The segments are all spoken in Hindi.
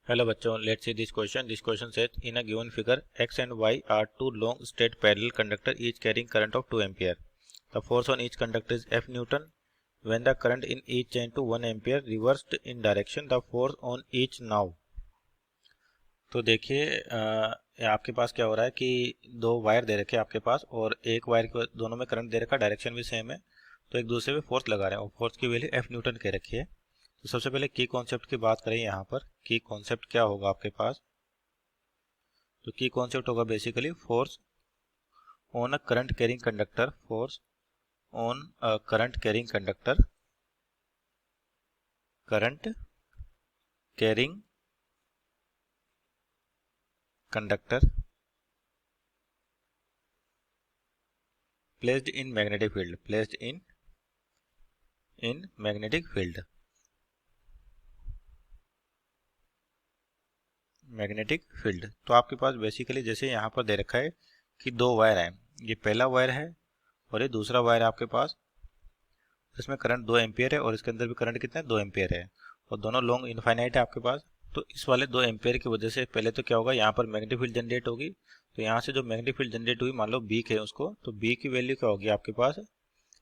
Hello बच्चों, let's see this question. This question says in a given figure x and y are two long straight parallel conductor each carrying current of 2 ampere. The force on each conductor is F Newton. When the current in each chain to 1 ampere reversed in direction, the force on each now. तो देखिए आपके पास क्या हो रहा है कि दो वायर दे रखे हैं आपके पास और एक वायर के दोनों में करंट दे रखा है, डायरेक्शन भी सेम है, तो एक दूसरे पे फोर्स लगा रहे हैं और फोर्स की वैल्यू F न्यूटन के रखी है। तो सबसे पहले की कॉन्सेप्ट की बात करें, यहाँ पर की कॉन्सेप्ट क्या होगा आपके पास। तो की कॉन्सेप्ट होगा basically force on a current carrying conductor, force on a current carrying conductor, current carrying conductor placed in magnetic field, placed in magnetic field, magnetic field. तो आपके पास बेसिकली जैसे यहाँ पर दे रखा है कि दो वायर हैं, ये पहला वायर है और ये दूसरा वायर है आपके पास। इसमें करंट 2 एम्पियर है और इसके अंदर भी करंट कितना है, 2 एम्पियर है और दोनों लॉन्ग इनफाइनाइट है आपके पास। तो इस वाले 2 एम्पियर की वजह से पहले तो क्या होगा, यहाँ पर मैग्नेटिक फील्ड जनरेट होगी। तो यहाँ से जो मैग्नेटिक फील्ड जनरेट हुई, मान लो बी है उसको, तो बी की वैल्यू क्या होगी आपके पास,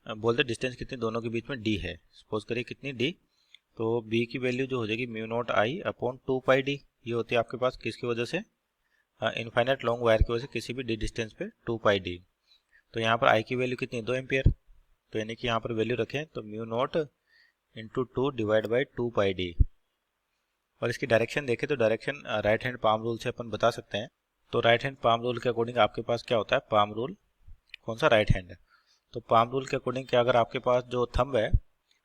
बोलते डिस्टेंस कितनी दोनों के बीच में डी है, सपोज करिए कितनी डी। तो बी की वैल्यू जो हो जाएगी mu not I upon 2 pi D. ये होती है आपके पास किसकी वजह से, इनफाइनाइट लॉन्ग वायर की वजह से किसी भी डी डिस्टेंस पे 2 पाई डी। तो यहाँ पर आई की वैल्यू कितनी, 2 एम्पियर। तो यानी कि यहाँ पर वैल्यू रखें तो mu naught into 2 divide by 2 pi d. और इसकी डायरेक्शन देखें तो direction right hand palm rule से अपन बता सकते हैं। तो राइट हैंड पाम रूल के अकॉर्डिंग आपके पास क्या होता है, पाम रूल कौन सा, राइट हैंड। तो पाम रूल के अकॉर्डिंग क्या, अगर आपके पास जो थंब है,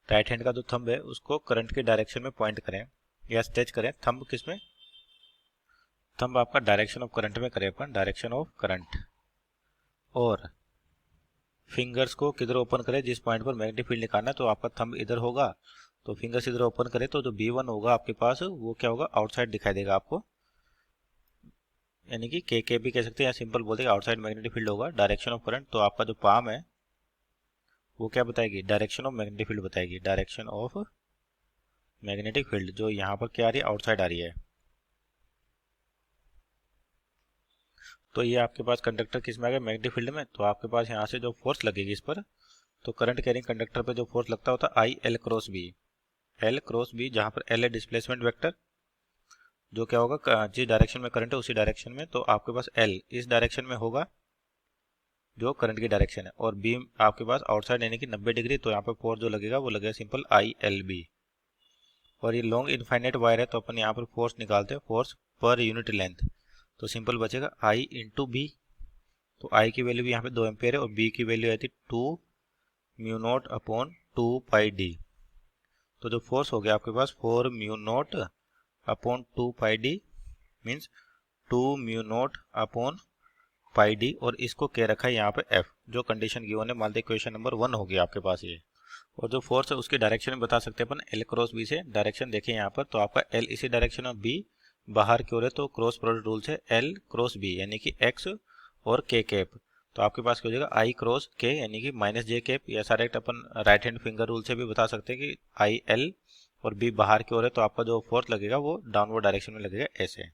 राइट हैंड का जो थंब है, उसको करंट के डायरेक्शन में पॉइंट करें या स्ट्रेच करें, थंब किस में, थंब आपका डायरेक्शन ऑफ करंट में करें अपन, डायरेक्शन ऑफ करंट, और फिंगर्स को किधर ओपन करें, जिस पॉइंट पर मैग्नेटिक फील्ड निकालना है, तो आपका थंब इधर होगा। तो फिंगर्स इधर ओपन करें तो जो B1 होगा आपके पास वो क्या होगा, आउटसाइड दिखाई देगा आपको, यानी कि के भी कह सकते हैं या सिंपल बोल देगा आउटसाइड मैग्नेटिक फील्ड होगा। डायरेक्शन ऑफ करंट, तो आपका जो पाम है वो क्या बताएगी, डायरेक्शन ऑफ मैग्नेटिक फील्ड बताएगी, डायरेक्शन ऑफ मैग्नेटिक फील्ड जो यहाँ पर क्या आ रही है, आउटसाइड आ रही है। तो ये आपके पास कंडक्टर किस में आ गया, मैग्नेटिक फील्ड में। तो आपके पास यहाँ से जो फोर्स लगेगी इस पर, तो करंट कैरिंग कंडक्टर पे जो फोर्स लगता होता है I L cross B, L cross B, जहाँ पर एल है डिस्प्लेसमेंट वेक्टर, जो क्या होगा जिस डायरेक्शन में करंट है उसी डायरेक्शन में। तो आपके पास एल इस डायरेक्शन में होगा जो करंट की डायरेक्शन है, और बी आपके पास आउटसाइड यानी कि 90 डिग्री। तो यहाँ पर फोर्स जो लगेगा वो लगेगा सिंपल आई एल बी। और ये लॉन्ग इनफाइनाइट वायर है तो अपन यहाँ पर फोर्स निकालते हैं, फोर्स पर यूनिट लेंथ। तो सिंपल बचेगा आई इंटू बी। तो आई की वैल्यू भी यहाँ पे 2 एम्पियर है और बी की वैल्यू आई थी 2 mu naught upon 2 pi d. तो जो फोर्स हो गया आपके पास 4 mu naught upon 2 pi d means 2 mu naught upon pi d, और इसको क्या रखा है यहाँ पे एफ, जो कंडीशन गिवन है, मान लीजिए क्वेश्चन नंबर 1 हो गया आपके पास ये। और जो फोर्स है उसकी डायरेक्शन बता सकते हैं अपन एल क्रॉस बी से। डायरेक्शन देखें यहाँ पर, तो आपका एल इसी डायरेक्शन में, बी बाहर की ओर है, तो क्रॉस प्रोडक्ट रूल से एल क्रॉस बी यानी कि एक्स और के कैप। तो आपके पास क्या हो जाएगा, आई क्रॉस के यानी कि माइनस जे कैप, या डायरेक्ट अपन राइट हैंड फिंगर रूल से भी बता सकते हैं कि आई एल और बी बाहर की ओर है, तो आपका जो फोर्स लगेगा वो डाउनवर्ड डायरेक्शन में लगेगा ऐसे।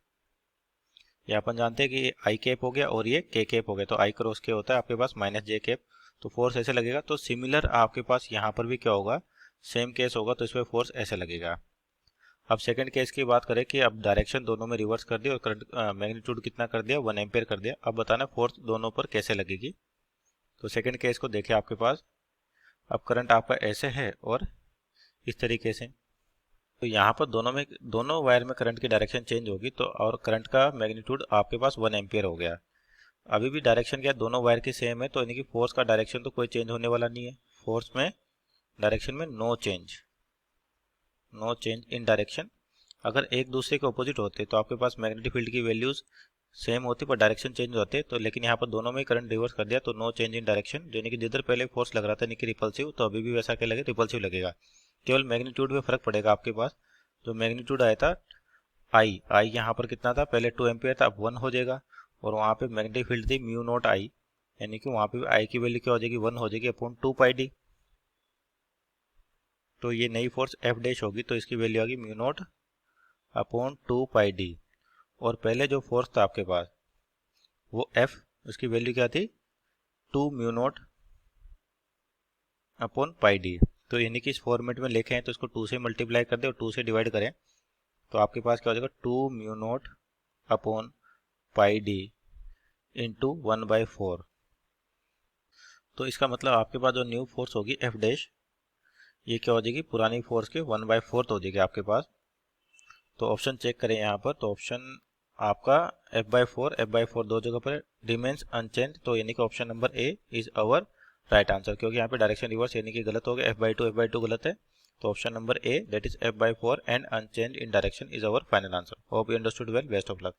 ये अपन जानते हैं कि आई कैप हो गया और ये के कैप हो गया, तो आई क्रॉस के होता है आपके पास माइनस जे कैप, तो फोर्स ऐसे लगेगा। तो सिमिलर आपके पास यहाँ पर भी क्या होगा, सेम केस होगा, तो इसमें फोर्स ऐसे लगेगा। अब सेकंड केस की बात करें कि अब डायरेक्शन दोनों में रिवर्स कर दिया और करंट मैग्नीट्यूड कितना कर दिया, 1 एम्पियर कर दिया। अब बताना फोर्स दोनों पर कैसे लगेगी। तो सेकंड केस को देखें आपके पास, अब करंट आपका ऐसे है और इस तरीके से, तो यहाँ पर दोनों वायर में करंट की डायरेक्शन चेंज होगी, तो और करंट का मैग्नीट्यूड आपके पास 1 एम्पियर हो गया। अभी भी डायरेक्शन क्या, दोनों वायर की सेम है, तो यानी कि फोर्स का डायरेक्शन तो कोई चेंज होने वाला नहीं है। फोर्स में डायरेक्शन में नो चेंज इन डायरेक्शन। अगर एक दूसरे के ऑपोजिट होते तो आपके पास मैग्नेटिक फील्ड की वैल्यूज सेम होती पर डायरेक्शन चेंज होते, तो लेकिन यहाँ पर दोनों में करंट रिवर्स कर दिया, तो नो चेंज इन डायरेक्शन, यानी कि जिधर पहले फोर्स लग रहा था यानी कि रिपल्सिव, तो अभी भी वैसा क्या लगेगा, रिपल्सिव लगेगा। केवल मैग्नीट्यूड में फर्क पड़ेगा आपके पास। जो मैग्नीट्यूड आया था आई यहाँ पर कितना था, पहले 2 एम्पियर था, अब 1 हो जाएगा, और वहाँ पे मैग्नेटिक फील्ड थी म्यू नॉट आई, यानी कि वहाँ पे आई की वैल्यू क्या हो जाएगी, 1 हो जाएगी अपॉन 2 पाई डी। तो ये नई फोर्स एफ डैश होगी, तो इसकी वैल्यू आ गई mu naught upon 2 pi d, और पहले जो फोर्स था आपके पास वो F, उसकी वैल्यू क्या थी 2 mu naught upon pi d. तो यानी कि इस फॉर्मेट में लिखे हैं तो इसको 2 से मल्टीप्लाई कर दे और 2 से डिवाइड करें तो आपके पास क्या हो जाएगा 2 mu naught upon pi D into 1/4। तो इसका मतलब आपके पास जो न्यू फोर्स होगी F डैश, ये क्या हो जाएगी पुरानी फोर्स के 1/4 हो जाएगी आपके पास। तो ऑप्शन चेक करें यहाँ पर, तो ऑप्शन आपका F/4 दो जगह पर रिमेन्स अनचेंज, तो यानी कि option number A is our right answer, क्योंकि यहाँ पे डायरेक्शन रिवर्स यानी कि गलत हो गया, F/2 गलत है। तो option number A that is F/4 and unchanged in direction is our final answer. Hope you understood well, best of luck.